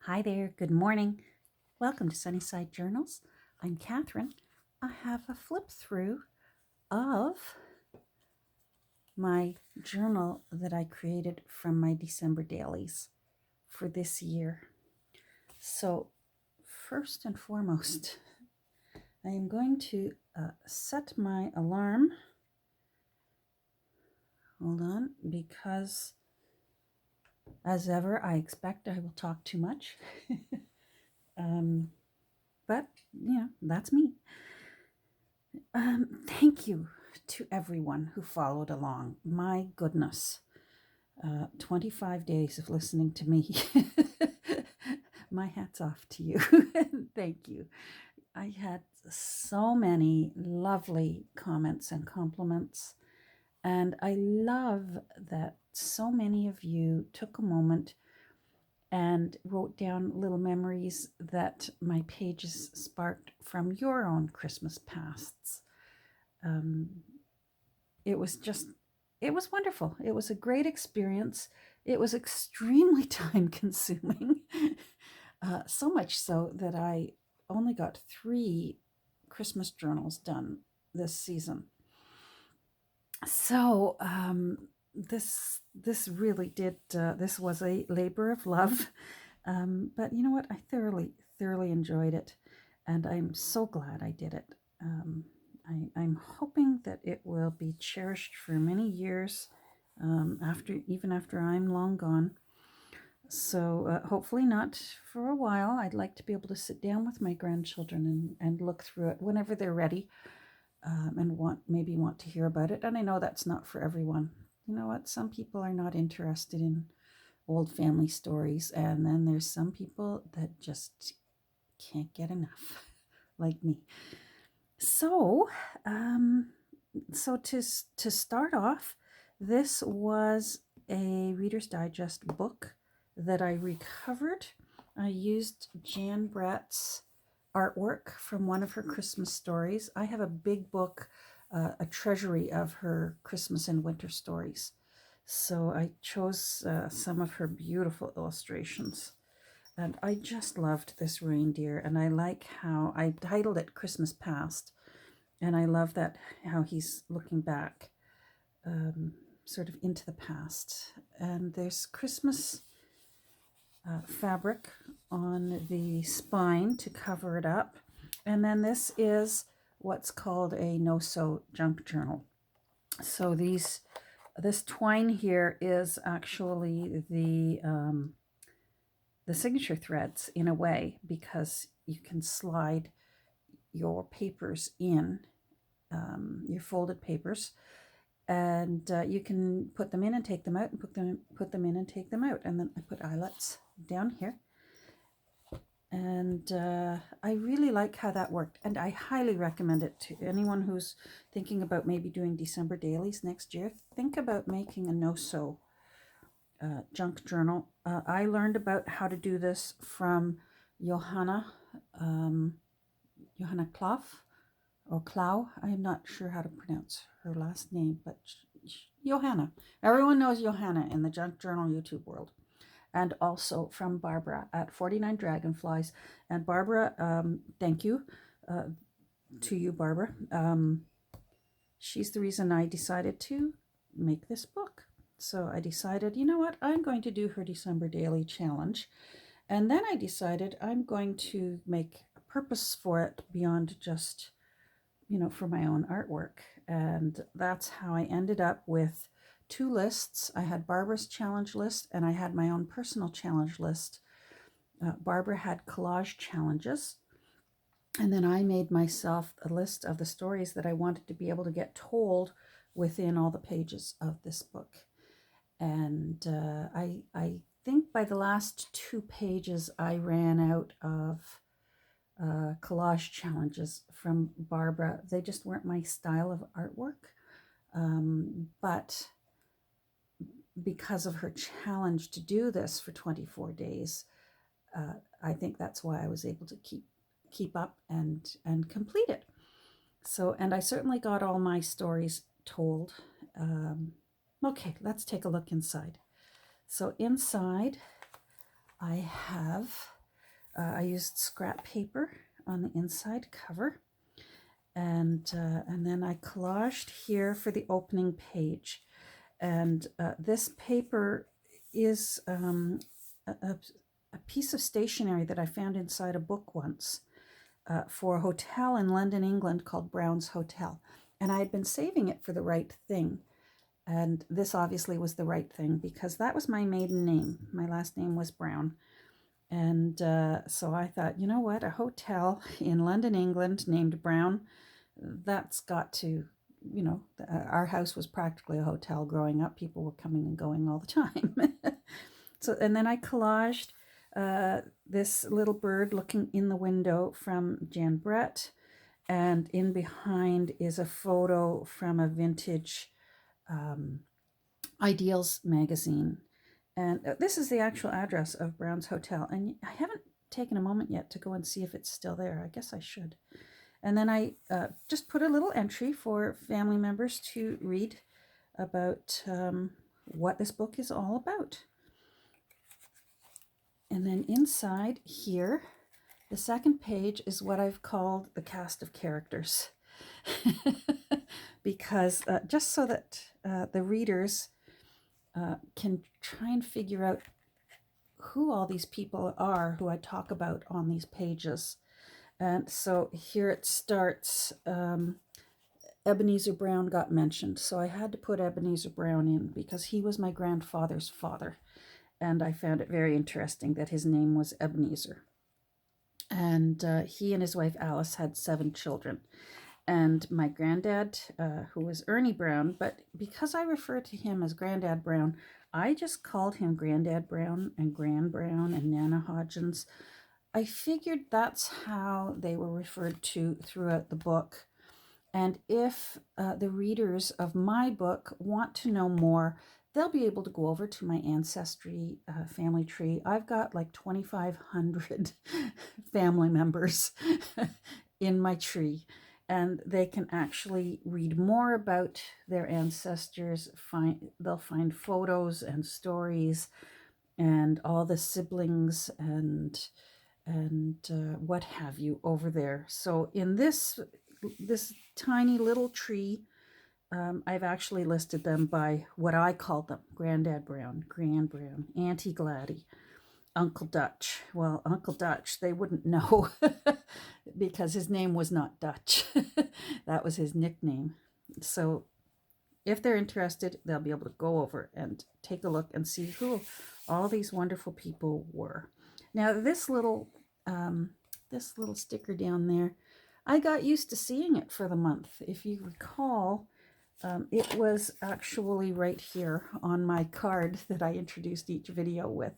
Hi there, good morning. Welcome to Sunnyside Journals. I'm Catherine. I have a flip through of my journal that I created from my December dailies for this year. So, first and foremost, I am going to set my alarm. Hold on, because as ever, I expect I will talk too much. But, that's me. Thank you to everyone who followed along. My goodness, 25 days of listening to me. My hat's off to you. Thank you. I had so many lovely comments and compliments, and I love that so many of you took a moment and wrote down little memories that my pages sparked from your own Christmas pasts. It was wonderful. It was a great experience. It was extremely time consuming, so much so that I only got 3 Christmas journals done this season. So this really did. This was a labor of love, but you know what? I thoroughly enjoyed it, and I'm so glad I did it. I'm hoping that it will be cherished for many years, even after I'm long gone. So hopefully not for a while. I'd like to be able to sit down with my grandchildren and look through it whenever they're ready, and want to hear about it. And I know that's not for everyone. You know what? Some people are not interested in old family stories, and then there's some people that just can't get enough, like me. So, to start off, this was a Reader's Digest book that I recovered. I used Jan Brett's artwork from one of her Christmas stories. I have a big book, a treasury of her Christmas and winter stories. So I chose some of her beautiful illustrations. And I just loved this reindeer, and I like how I titled it Christmas Past, and I love that how he's looking back, sort of into the past. And there's Christmas fabric on the spine to cover it up. And then this is what's called a no-sew junk journal. So this twine here is actually the signature threads in a way, because you can slide your papers in, your folded papers, and you can put them in and take them out, and put them in and take them out. And then I put eyelets down here, and I really like how that worked, and I highly recommend it to anyone who's thinking about maybe doing December dailies next year. Think about making a no-sew junk journal. I learned about how to do this from Johanna Clough, or Clough. I'm not sure how to pronounce her last name, but Johanna. Everyone knows Johanna in the junk journal YouTube world. And also from Barbara at 49 Dragonflies. And Barbara, thank you to you, Barbara. She's the reason I decided to make this book. So I decided, you know what, I'm going to do her December Daily Challenge. And then I decided I'm going to make a purpose for it beyond just, for my own artwork. And that's how I ended up with 2 lists. I had Barbara's challenge list, and I had my own personal challenge list. Barbara had collage challenges. And then I made myself a list of the stories that I wanted to be able to get told within all the pages of this book. And I think by the last 2 pages, I ran out of collage challenges from Barbara. They just weren't my style of artwork. But because of her challenge to do this for 24 days, I think that's why I was able to keep up and complete it. So, and I certainly got all my stories told. Okay, let's take a look inside. So inside, I have I used scrap paper on the inside cover, and then I collaged here for the opening page. And this paper is a piece of stationery that I found inside a book once for a hotel in London, England called Brown's Hotel. And I had been saving it for the right thing. And this obviously was the right thing because that was my maiden name. My last name was Brown. And so I thought, you know what, a hotel in London, England named Brown, that's got to, our house was practically a hotel growing up. People were coming and going all the time. So, and then I collaged this little bird looking in the window from Jan Brett. And in behind is a photo from a vintage Ideals magazine. And this is the actual address of Brown's Hotel. And I haven't taken a moment yet to go and see if it's still there. I guess I should. And then I just put a little entry for family members to read about what this book is all about. And then inside here, the second page is what I've called the cast of characters. Because just so that the readers can try and figure out who all these people are who I talk about on these pages. And so here it starts. Ebenezer Brown got mentioned, so I had to put Ebenezer Brown in because he was my grandfather's father. And I found it very interesting that his name was Ebenezer. And he and his wife Alice had 7 children. And my granddad, who was Ernie Brown, but because I referred to him as Granddad Brown, I just called him Granddad Brown and Gran Brown and Nana Hodgins. I figured that's how they were referred to throughout the book. And if the readers of my book want to know more, they'll be able to go over to my Ancestry family tree. I've got like 2,500 family members in my tree. And they can actually read more about their ancestors. They'll find photos and stories and all the siblings and what have you over there. So in this tiny little tree, I've actually listed them by what I called them: Granddad Brown, Gran Brown, Auntie Gladdy, Uncle Dutch. Well, Uncle Dutch, they wouldn't know because his name was not Dutch. That was his nickname. So if they're interested, they'll be able to go over and take a look and see who all these wonderful people were. Now, this little sticker down there, I got used to seeing it for the month. If you recall, it was actually right here on my card that I introduced each video with.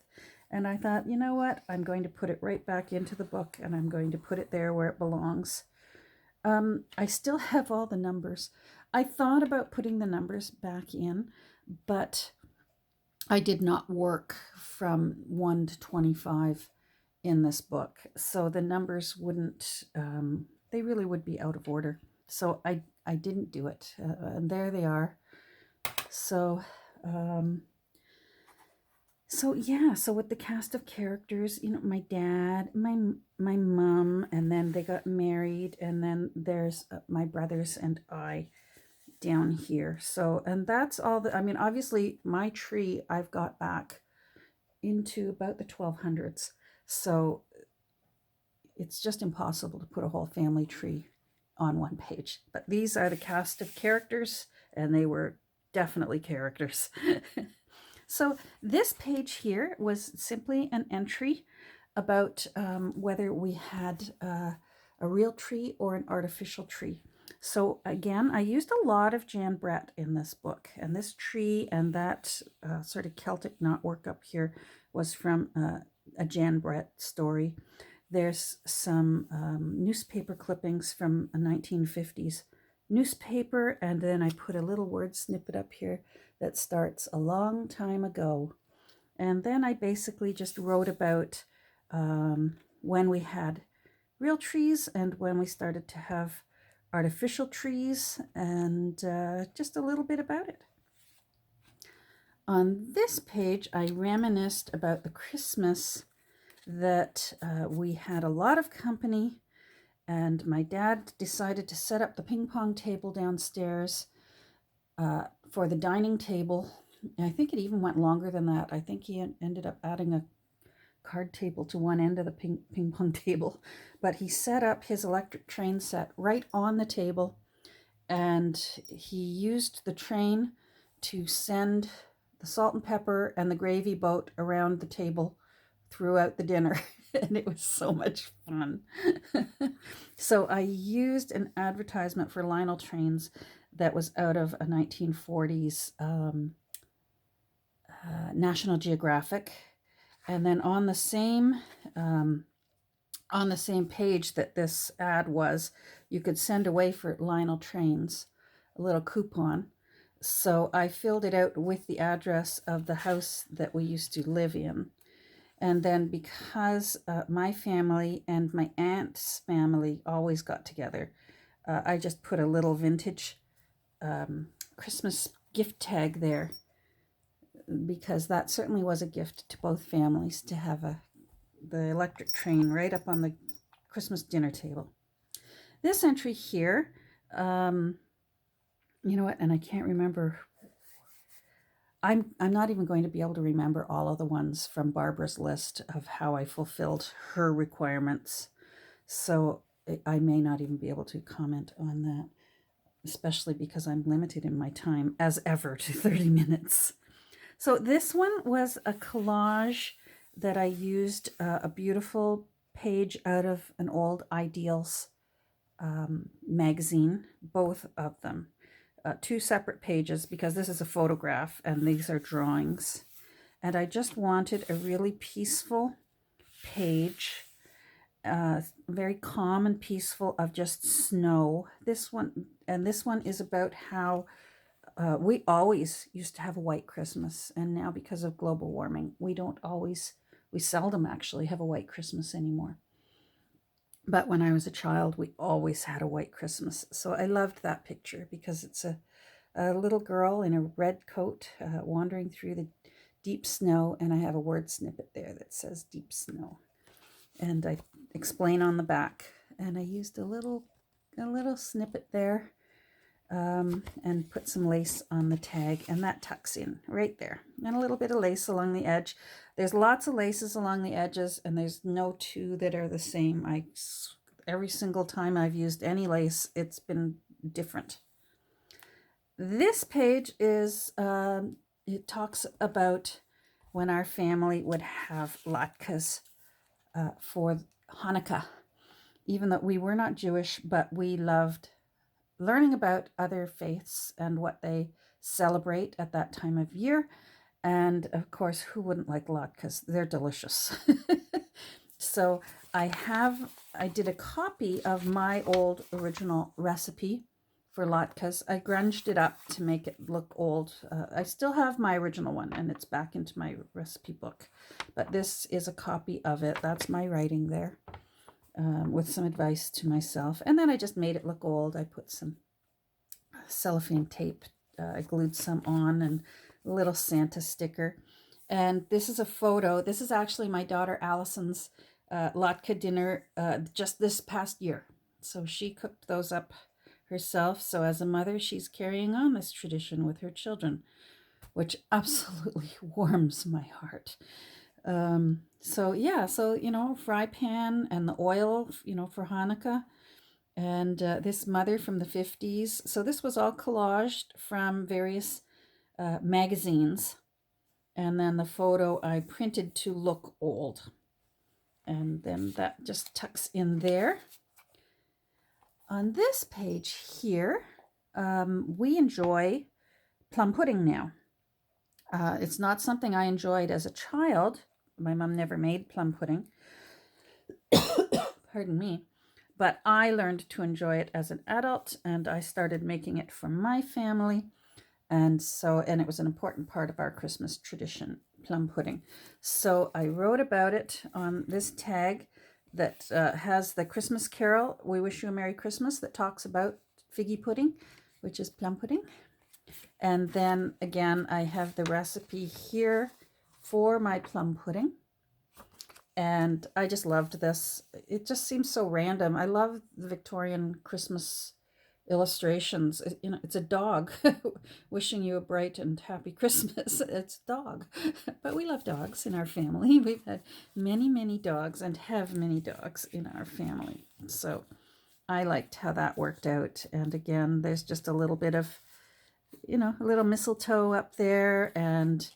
And I thought, you know what? I'm going to put it right back into the book and I'm going to put it there where it belongs. I still have all the numbers. I thought about putting the numbers back in, but I did not work from 1 to 25 in this book. So the numbers wouldn't, they really would be out of order. So I didn't do it. And there they are. So, so with the cast of characters, my dad, my mom, and then they got married, and then there's my brothers and I down here. So, and that's all obviously my tree I've got back into about the 1200s. So it's just impossible to put a whole family tree on one page. But these are the cast of characters, and they were definitely characters. So this page here was simply an entry about whether we had a real tree or an artificial tree. So again, I used a lot of Jan Brett in this book, and this tree and that sort of Celtic knotwork up here was from a Jan Brett story. There's some newspaper clippings from a 1950s newspaper, and then I put a little word snippet up here that starts a long time ago. And then I basically just wrote about when we had real trees and when we started to have artificial trees, and just a little bit about it. On this page, I reminisced about the Christmas that we had a lot of company, and my dad decided to set up the ping pong table downstairs for the dining table. And I think it even went longer than that. I think he ended up adding a card table to one end of the ping pong table. But he set up his electric train set right on the table, and he used the train to send the salt and pepper and the gravy boat around the table throughout the dinner. And it was so much fun. So I used an advertisement for Lionel Trains that was out of a 1940s National Geographic, and then on the same page that this ad was, you could send away for Lionel Trains a little coupon. So I filled it out with the address of the house that we used to live in. And then because my family and my aunt's family always got together, I just put a little vintage Christmas gift tag there, because that certainly was a gift to both families to have the electric train right up on the Christmas dinner table. This entry here, you know what, and I can't remember. I'm not even going to be able to remember all of the ones from Barbara's list of how I fulfilled her requirements. So I may not even be able to comment on that, especially because I'm limited in my time, as ever, to 30 minutes. So this one was a collage that I used a beautiful page out of an old Ideals magazine, both of them. Two separate pages, because this is a photograph and these are drawings. And I just wanted a really peaceful page, very calm and peaceful, of just snow. This one is about how we always used to have a white Christmas, and now because of global warming, we seldom actually have a white Christmas anymore. But when I was a child, we always had a white Christmas. So I loved that picture because it's a little girl in a red coat wandering through the deep snow, and I have a word snippet there that says deep snow. And I explain on the back, and I used a little snippet there and put some lace on the tag, and that tucks in right there, and a little bit of lace along the edge. There's lots of laces along the edges, and there's no two that are the same. Every single time I've used any lace, it's been different. This page is it talks about when our family would have latkes for Hanukkah. Even though we were not Jewish, but we loved learning about other faiths and what they celebrate at that time of year. And of course, who wouldn't like latkes? They're delicious. So I did a copy of my old original recipe for latkes. I grunged it up to make it look old. I still have my original one, and it's back into my recipe book. But this is a copy of it. That's my writing there. With some advice to myself. And then I just made it look old. I put some cellophane tape, I glued some on, and a little Santa sticker. And this is a photo. This is actually my daughter Allison's latke dinner just this past year. So she cooked those up herself. So as a mother, she's carrying on this tradition with her children, which absolutely warms my heart. So fry pan and the oil, for Hanukkah, and this mother from the 50s. So this was all collaged from various magazines, and then the photo I printed to look old, and then that just tucks in there. On this page here, we enjoy plum pudding now. It's not something I enjoyed as a child. My mom never made plum pudding. Pardon me. But I learned to enjoy it as an adult, and I started making it for my family. And it was an important part of our Christmas tradition, plum pudding. So I wrote about it on this tag that has the Christmas carol, We Wish You a Merry Christmas, that talks about figgy pudding, which is plum pudding. And then again, I have the recipe here for my plum pudding. And I just loved this. It just seems so random. I love the Victorian Christmas illustrations. It's a dog wishing you a bright and happy Christmas. It's a dog. But we love dogs in our family. We've had many, many dogs and have many dogs in our family. So I liked how that worked out. And again, there's just a little bit of, a little mistletoe up there, and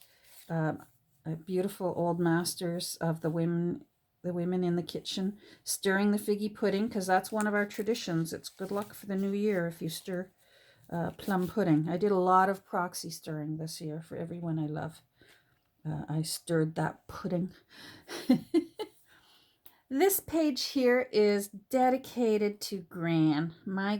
beautiful old masters of the women in the kitchen stirring the figgy pudding, because that's one of our traditions. It's good luck for the new year if you stir plum pudding. I did a lot of proxy stirring this year for everyone I love. I stirred that pudding. This page here is dedicated to Gran, my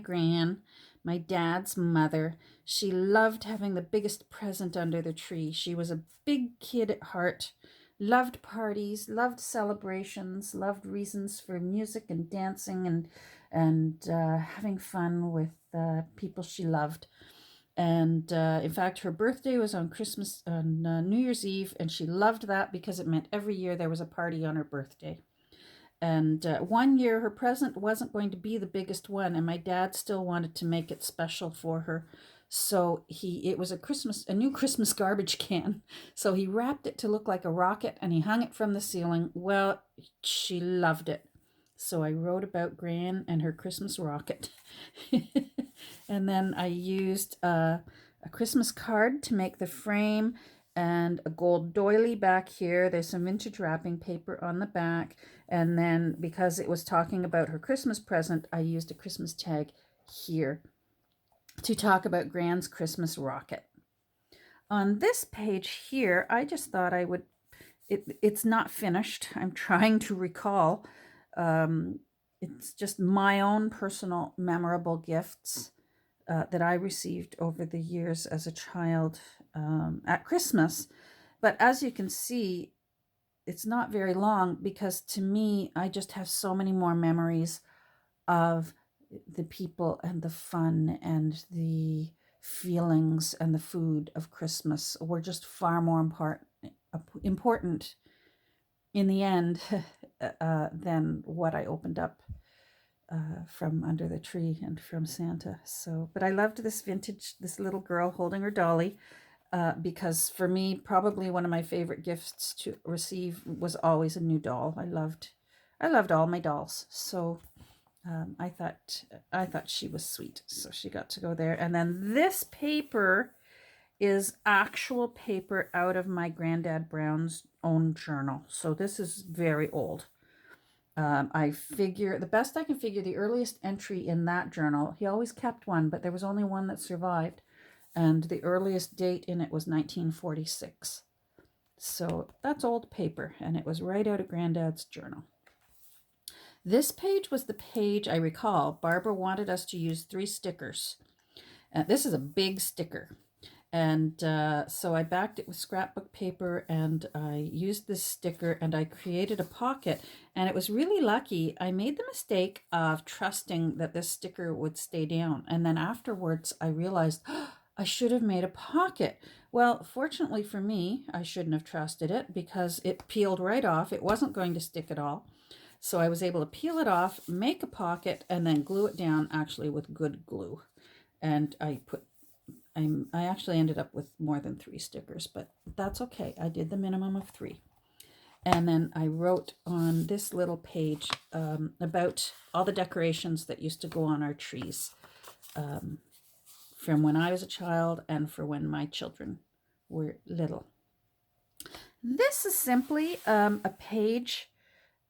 dad's mother. She loved having the biggest present under the tree. She was a big kid at heart, loved parties, loved celebrations, loved reasons for music and dancing and having fun with people she loved. And in fact, her birthday was on New Year's Eve, and she loved that because it meant every year there was a party on her birthday. And one year her present wasn't going to be the biggest one, and my dad still wanted to make it special for her. So it was a new Christmas garbage can. So he wrapped it to look like a rocket, and he hung it from the ceiling. Well, she loved it. So I wrote about Gran and her Christmas rocket. And then I used a Christmas card to make the frame, and a gold doily back here. There's some vintage wrapping paper on the back. And then because it was talking about her Christmas present, I used a Christmas tag here to talk about Gran's Christmas rocket. On this page here, I just thought I would, it's not finished. I'm trying to recall. It's just my own personal memorable gifts that I received over the years as a child at Christmas. But as you can see, it's not very long, because to me, I just have so many more memories of the people and the fun and the feelings and the food of Christmas were just far more important in the end than what I opened up from under the tree and from Santa. So, but I loved this little girl holding her dolly. Because for me, probably one of my favorite gifts to receive was always a new doll. I loved all my dolls. So I thought she was sweet. So she got to go there. And then this paper is actual paper out of my granddad Brown's own journal. So this is very old. I figure the best I can figure, the earliest entry in that journal, he always kept one, but there was only one that survived. And the earliest date in it was 1946. So that's old paper, and it was right out of Granddad's journal. This page was the page I recall Barbara wanted us to use 3 stickers. This is a big sticker. And so I backed it with scrapbook paper, and I used this sticker, and I created a pocket. And it was really lucky. I made the mistake of trusting that this sticker would stay down. And then afterwards, I realized, I should have made a pocket. Well, fortunately for me, I shouldn't have trusted it, because it peeled right off. It wasn't going to stick at all. So I was able to peel it off, make a pocket, and then glue it down actually with good glue. And I actually ended up with more than 3 stickers, but that's okay. I did the minimum of 3. And then I wrote on this little page about all the decorations that used to go on our trees. From when I was a child and for when my children were little. This is simply a page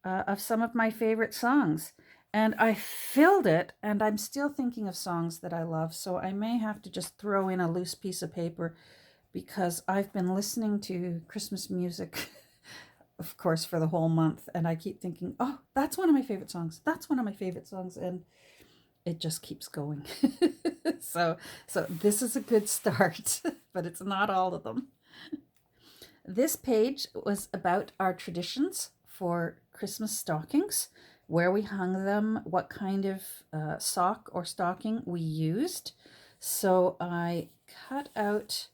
of some of my favorite songs. And I filled it, and I'm still thinking of songs that I love, so I may have to just throw in a loose piece of paper, because I've been listening to Christmas music, of course, for the whole month, and I keep thinking, oh, that's one of my favorite songs. That's one of my favorite songs, and it just keeps going. So this is a good start, but it's not all of them. This page was about our traditions for Christmas stockings, where we hung them, what kind of sock or stocking we used. So I cut out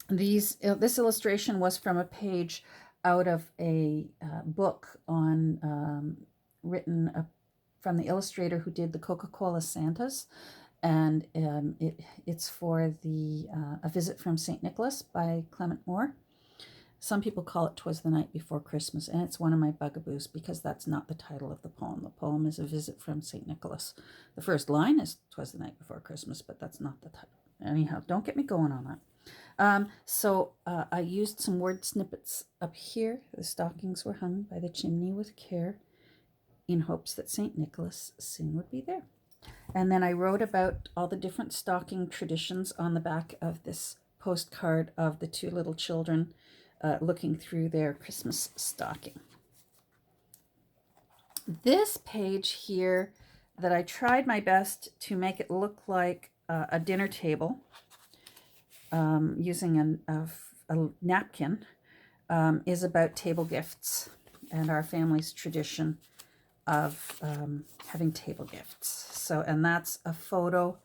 this illustration was from a page out of a book on written from the illustrator who did the Coca-Cola Santas, and it's for the A Visit from St. Nicholas by Clement Moore. Some people call it 'Twas the Night Before Christmas, and it's one of my bugaboos because that's not the title of the poem. The poem is A Visit from St. Nicholas. The first line is 'Twas the Night Before Christmas, but that's not the title. Anyhow, don't get me going on that. So I used some word snippets up here. The stockings were hung by the chimney with care in hopes that St. Nicholas soon would be there. And then I wrote about all the different stocking traditions on the back of this postcard of the two little children looking through their Christmas stocking. This page here that I tried my best to make it look like a dinner table using a napkin is about table gifts and our family's tradition of having table gifts. So, and that's a photo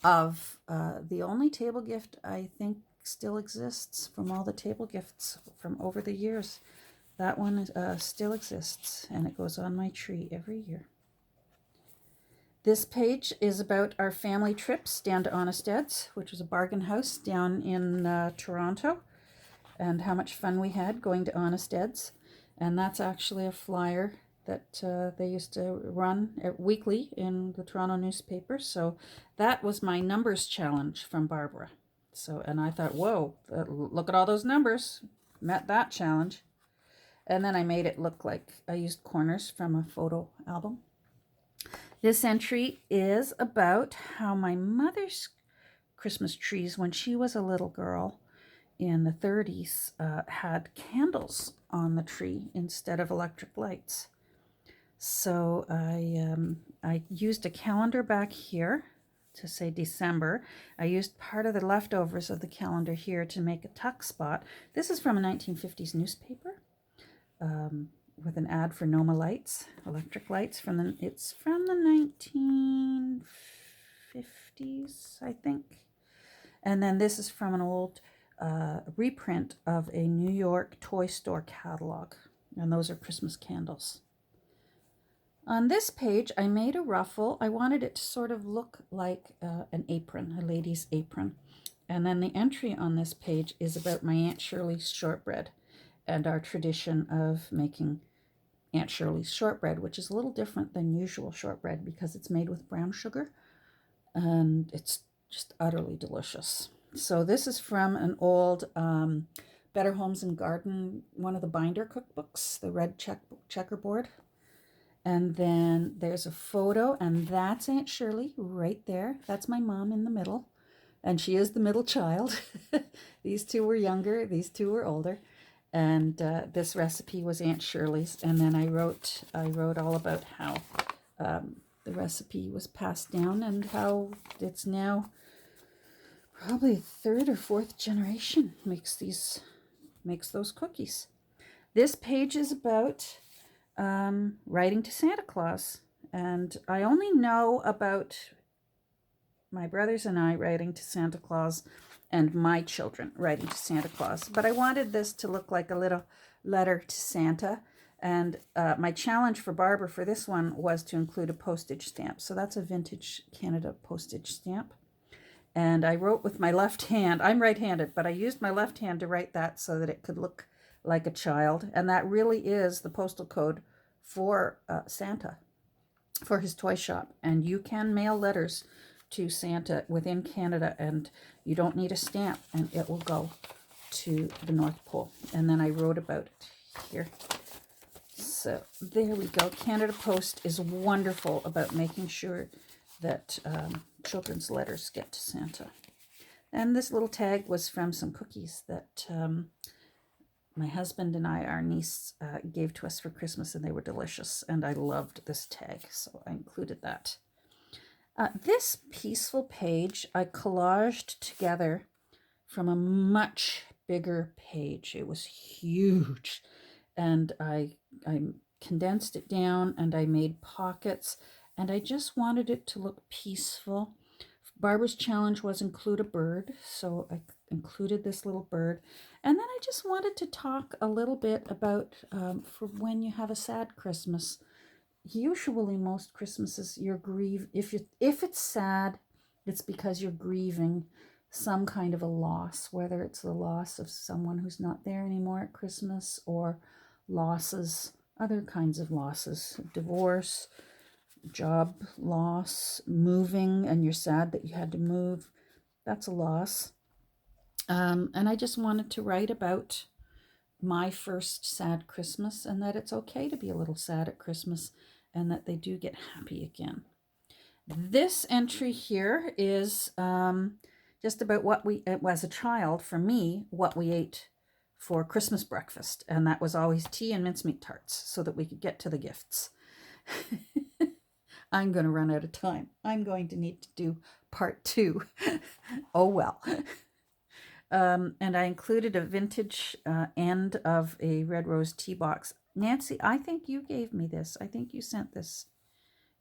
of the only table gift I think still exists from all the table gifts from over the years. That one still exists, and it goes on my tree every year. This page is about our family trips down to Honest Ed's, which was a bargain house down in Toronto, and how much fun we had going to Honest Ed's. And that's actually a flyer that they used to run weekly in the Toronto newspaper. So that was my numbers challenge from Barbara. So, and I thought, whoa, look at all those numbers. Met that challenge. And then I made it look like I used corners from a photo album. This entry is about how my mother's Christmas trees, when she was a little girl in the 30s, had candles on the tree instead of electric lights. So I used a calendar back here to say December. I used part of the leftovers of the calendar here to make a tuck spot. This is from a 1950s newspaper with an ad for Noma lights, electric lights. It's from the 1950s, I think. And then this is from an old reprint of a New York toy store catalog. And those are Christmas candles. On this page, I made a ruffle. I wanted it to sort of look like an apron, a lady's apron. And then the entry on this page is about my Aunt Shirley's shortbread and our tradition of making Aunt Shirley's shortbread, which is a little different than usual shortbread because it's made with brown sugar, and it's just utterly delicious. So this is from an old Better Homes and Garden, one of the binder cookbooks, the red checkerboard. And then there's a photo, and that's Aunt Shirley right there. That's my mom in the middle, and she is the middle child. These two were younger, these two were older. And this recipe was Aunt Shirley's. And then I wrote all about how the recipe was passed down and how it's now probably third or fourth generation makes those cookies. This page is about writing to Santa Claus. And I only know about my brothers and I writing to Santa Claus and my children writing to Santa Claus. But I wanted this to look like a little letter to Santa. And my challenge for Barbara for this one was to include a postage stamp. So that's a vintage Canada postage stamp. And I wrote with my left hand. I'm right-handed, but I used my left hand to write that so that it could look like a child. And that really is the postal code for Santa, for his toy shop. And you can mail letters to Santa within Canada, and you don't need a stamp, and it will go to the North Pole. And then I wrote about it here. So there we go. Canada Post is wonderful about making sure that children's letters get to Santa. And this little tag was from some cookies that my husband and our niece, gave to us for Christmas, and they were delicious. And I loved this tag, so I included that. This peaceful page I collaged together from a much bigger page. It was huge, and I condensed it down, and I made pockets, and I just wanted it to look peaceful. Barbara's challenge was include a bird, so I included this little bird. And then I just wanted to talk a little bit about for when you have a sad Christmas. Usually most Christmases you're if it's sad, it's because you're grieving some kind of a loss, whether it's the loss of someone who's not there anymore at Christmas, or other kinds of losses, divorce, job loss, moving, and you're sad that you had to move. That's a loss. And I just wanted to write about my first sad Christmas, and that it's okay to be a little sad at Christmas, and that they do get happy again. This entry here is just about what as a child, for me, what we ate for Christmas breakfast. And that was always tea and mincemeat tarts so that we could get to the gifts. I'm going to run out of time. I'm going to need to do part 2. Oh, well. And I included a vintage end of a Red Rose tea box. Nancy, I think you gave me this. I think you sent this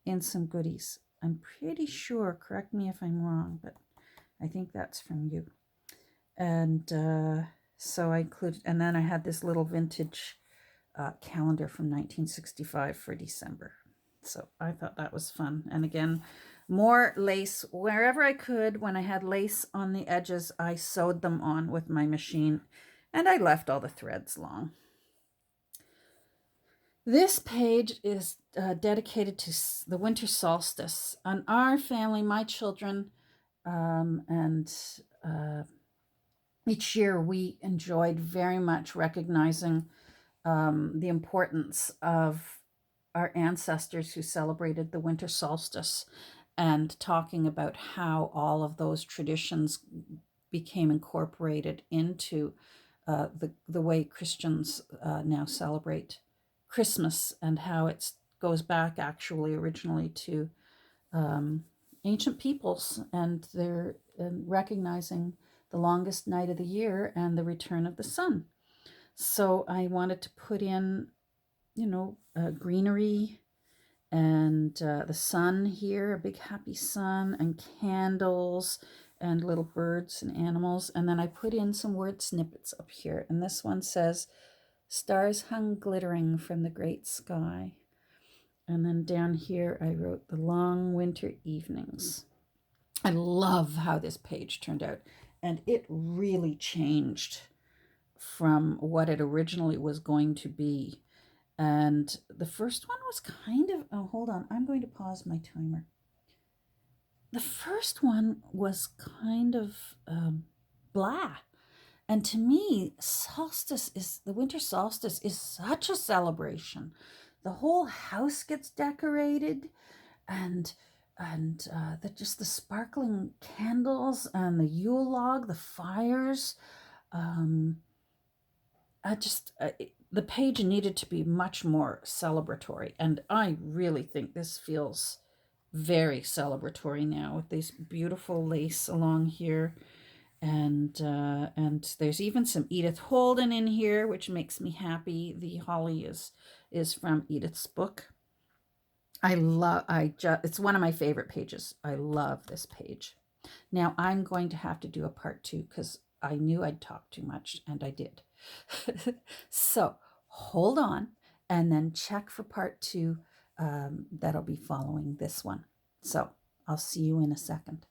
in some goodies. I'm pretty sure, correct me if I'm wrong, but I think that's from you. And so I included, and then I had this little vintage calendar from 1965 for December. So I thought that was fun. And again, more lace wherever I could. When I had lace on the edges, I sewed them on with my machine, and I left all the threads long. This page is dedicated to the winter solstice. On our family, my children, and each year we enjoyed very much recognizing the importance of our ancestors who celebrated the winter solstice, and talking about how all of those traditions became incorporated into the way Christians now celebrate Christmas, and how it goes back actually originally to ancient peoples, and they're recognizing the longest night of the year and the return of the sun. So I wanted to put in, greenery and the sun here, a big happy sun, and candles and little birds and animals. And then I put in some word snippets up here. And this one says, "Stars hung glittering from the great sky." And then down here I wrote, "The long winter evenings." I love how this page turned out. And it really changed from what it originally was going to be. And the first one was kind of, oh, hold on, I'm going to pause my timer. The first one was kind of blah. And to me, the winter solstice is such a celebration. The whole house gets decorated, and just the sparkling candles and the Yule log, the fires. The page needed to be much more celebratory, and I really think this feels very celebratory now, with this beautiful lace along here, and there's even some Edith Holden in here, which makes me happy. The holly is from Edith's book. It's one of my favorite pages. I love this page. Now I'm going to have to do a part 2 because I knew I'd talk too much, and I did. So hold on, and then check for part 2 that'll be following this one. So I'll see you in a second.